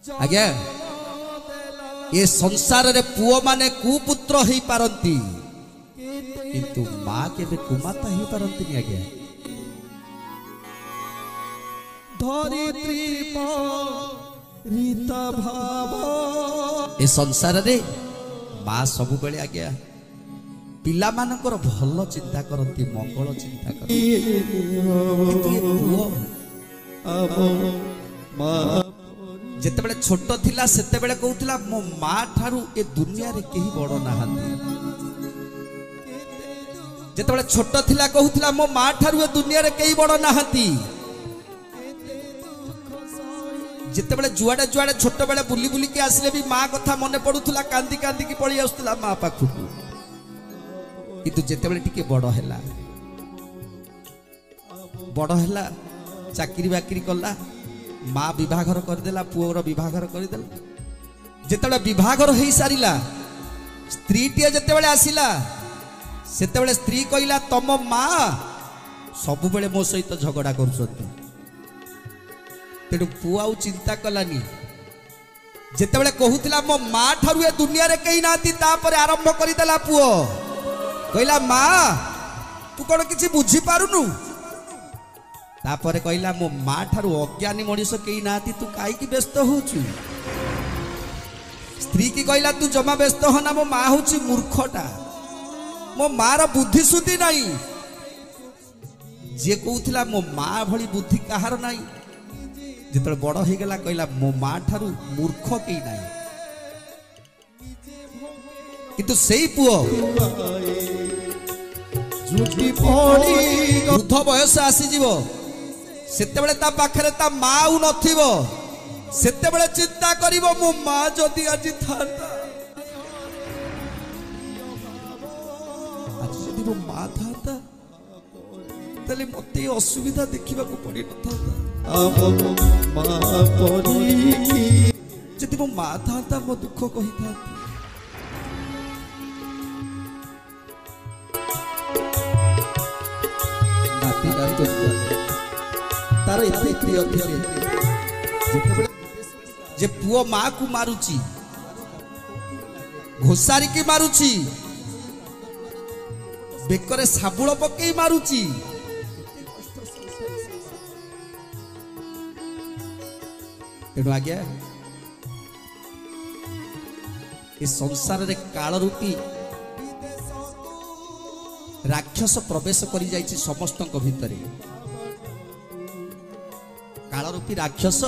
आज्ञा ये संसार रे पुओ माने कुपुत्र ही पारंती किंतु माँ के कुमाता ही पारंती नहीं। आज्ञा ए संसार रे माँ सबु बेले आज्ञा पिला मानकर भल चिंता करती मंगल चिंता करती जेतेबेले छोट थिला सेतेबेले कहूतला मो माँ ठारू ए दुनिया रे केही बड़ नाहांती। जेतेबेले छोट थिला कहूतला मो माँ ठारू ए दुनिया रे केही बड़ नाहांती। जितेबेले जुआड़े जुआड़े छोट बेले बुली बुली के आसले भी माँ कथा मने पड़ुथुला कांदी कांदी की पड़ी आसुथुला माँ पाखु। किंतु जितेबेले टिके बड़ हैला चाकरी बाकरी कला माँ विभाघर करदेला पुओर विभाघर करदेला। जितेबेले विभाघर हो सारिला स्त्री टीए जितेबेले आसिला सेतेबेले स्त्री कहिला तम माँ सबु बेले मो सहित झगड़ा करुछंती। तेणु पुआ चिंता कलानी जितेबेले कहूला मो माँ ठारू ए दुनिया रे कहीं नाती तापर आरंभ करदेला पुओ कहला माँ तू कौन किसी बुझी पारुनु तापर कहला मो माँ ठारू अज्ञानी मनीष कहीं नाती तू कहीं व्यस्त होचु। स्त्री की कहला तू जमा व्यस्त होना मो माँ हूँ मूर्खटा मो माँ रा बुद्धि सुधी नहीं। जे कहूला मो माँ भली बुद्धि कहार नहीं जिते बड़ हो गला कहला मो माँ ठारू मूर्ख कहीं ना। किंतु सेई पुओ वृद्ध बयस आसीजिव सेतेबेले ता पाखरे ता माँ आउ नथिबो सेतेबेले चिंता करिवो मो माँ जदि आज थाता आज जदि मो माँ थाता तले मते असुविधा देखिबा को पड़ी नथा। जदि मो माँ था मो दुख कही था तार एते प्रिय थिले जे पुओ माँ को मारुची घोसारी की मारुची बेकरे साबुळ पकई मारुची तेणु आज्ञा ए संसार रे काल रूपी राक्षस प्रवेश करी जाइछि समस्तक भितरे काल रूपी राक्षस